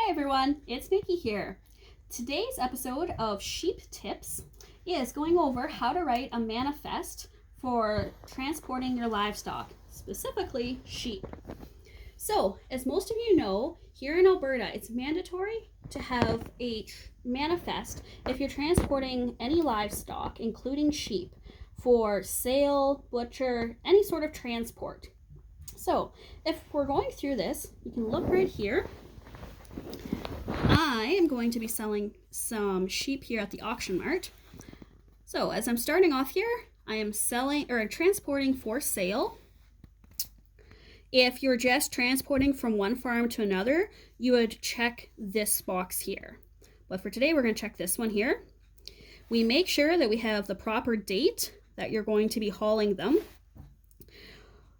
Hi everyone, it's Nikki here. Today's episode of Sheep Tips is going over how to write a manifest for transporting your livestock, specifically sheep. So, as most of you know, here in Alberta, it's mandatory to have a manifest if you're transporting any livestock, including sheep, for sale, butcher, any sort of transport. So, if we're going through this, you can look right here. I am going to be selling some sheep here at the auction mart. So as I'm starting off here, I am transporting for sale. If you're just transporting from one farm to another, you would check this box here. But for today, we're going to check this one here. We make sure that we have the proper date that you're going to be hauling them.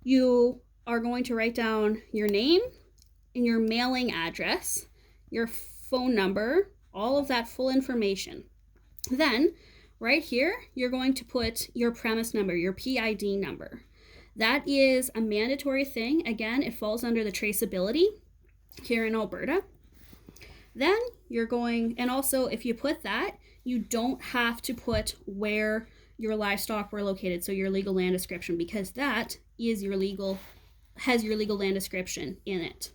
You are going to write down your name and your mailing address, your phone number, all of that full information. Then, right here, you're going to put your premise number, your PID number. That is a mandatory thing. Again, it falls under the traceability here in Alberta. Then you're going, and also if you put that, you don't have to put where your livestock were located, so your legal land description, because that is has your legal land description in it.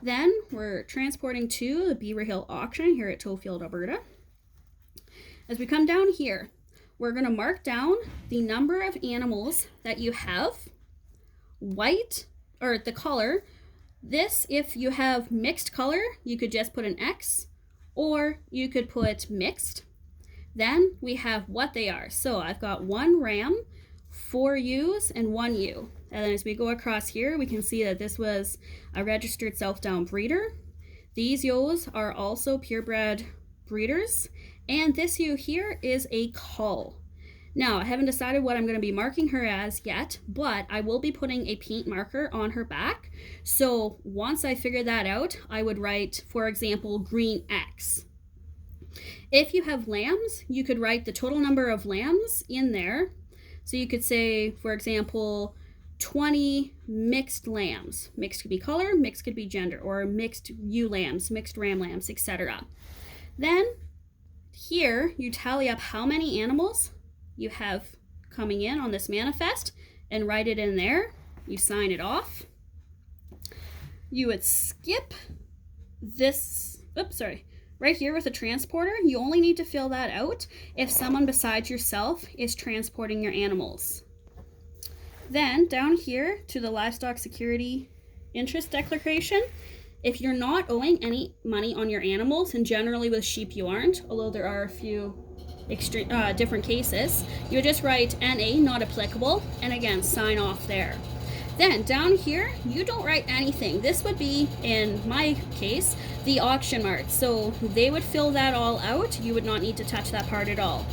Then we're transporting to the Beaver Hill auction here at Tofield, Alberta. As we come down here, we're going to mark down the number of animals that you have, white, or the color. This, if you have mixed color, you could just put an X, or you could put mixed. Then we have what they are. So I've got 1 ram, 4 ewes, and 1 ewe. And then as we go across here, we can see that this was a registered self-down breeder. These ewes are also purebred breeders. And this ewe here is a cull. Now, I haven't decided what I'm going to be marking her as yet, but I will be putting a paint marker on her back. So once I figure that out, I would write, for example, green X. If you have lambs, you could write the total number of lambs in there. So you could say, for example, 20 mixed lambs. Mixed could be color, mixed could be gender, or mixed ewe lambs, mixed ram lambs, etc. Then here you tally up how many animals you have coming in on this manifest and write it in there. You sign it off. You would skip this, right here with the transporter. You only need to fill that out if someone besides yourself is transporting your animals. Then down here to the livestock security interest declaration, if you're not owing any money on your animals, and generally with sheep you aren't, although there are a few different cases, you would just write NA, not applicable, and again, sign off there. Then down here, you don't write anything. This would be, in my case, the auction mart. So they would fill that all out. You would not need to touch that part at all.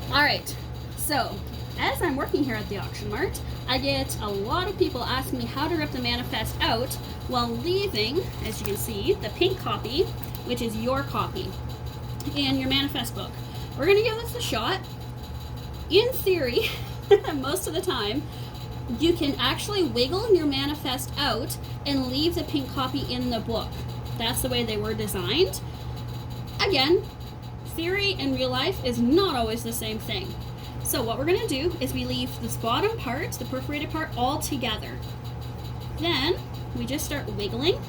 All right, so as I'm working here at the auction mart, I get a lot of people asking me how to rip the manifest out while leaving, as you can see, the pink copy, which is your copy, in your manifest book. We're gonna give this a shot. In theory, most of the time, you can actually wiggle your manifest out and leave the pink copy in the book. That's the way they were designed. Again, theory and real life is not always the same thing. So what we're going to do is we leave this bottom part, the perforated part, all together. Then we just start wiggling,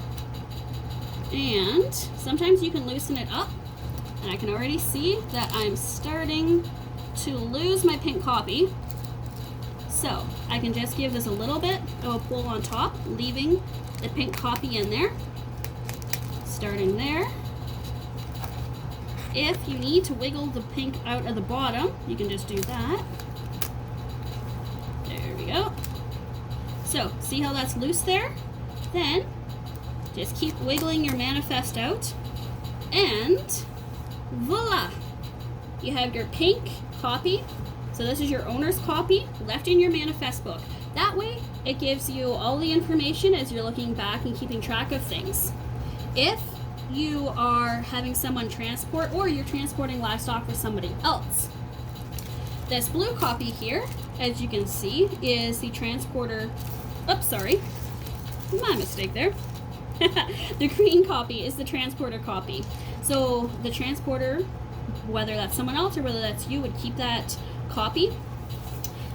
and sometimes you can loosen it up, and I can already see that I'm starting to lose my pink copy. So I can just give this a little bit of a pull on top, leaving the pink copy in there, starting there. If you need to wiggle the pink out of the bottom, you can just do that. There we go. So, see how that's loose there? Then, just keep wiggling your manifest out, and voila! You have your pink copy. So this is your owner's copy left in your manifest book. That way, it gives you all the information as you're looking back and keeping track of things. If you are having someone transport, or you're transporting livestock for somebody else, this blue copy here, as you can see, is the transporter. Oops, sorry, my mistake there. The green copy is the transporter copy. So the transporter, whether that's someone else or whether that's you, would keep that copy.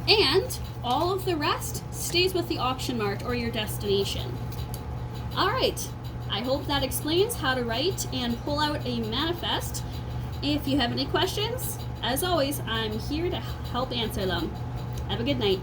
And all of the rest stays with the auction mart or your destination. All right, I hope that explains how to write and pull out a manifest. If you have any questions, as always, I'm here to help answer them. Have a good night.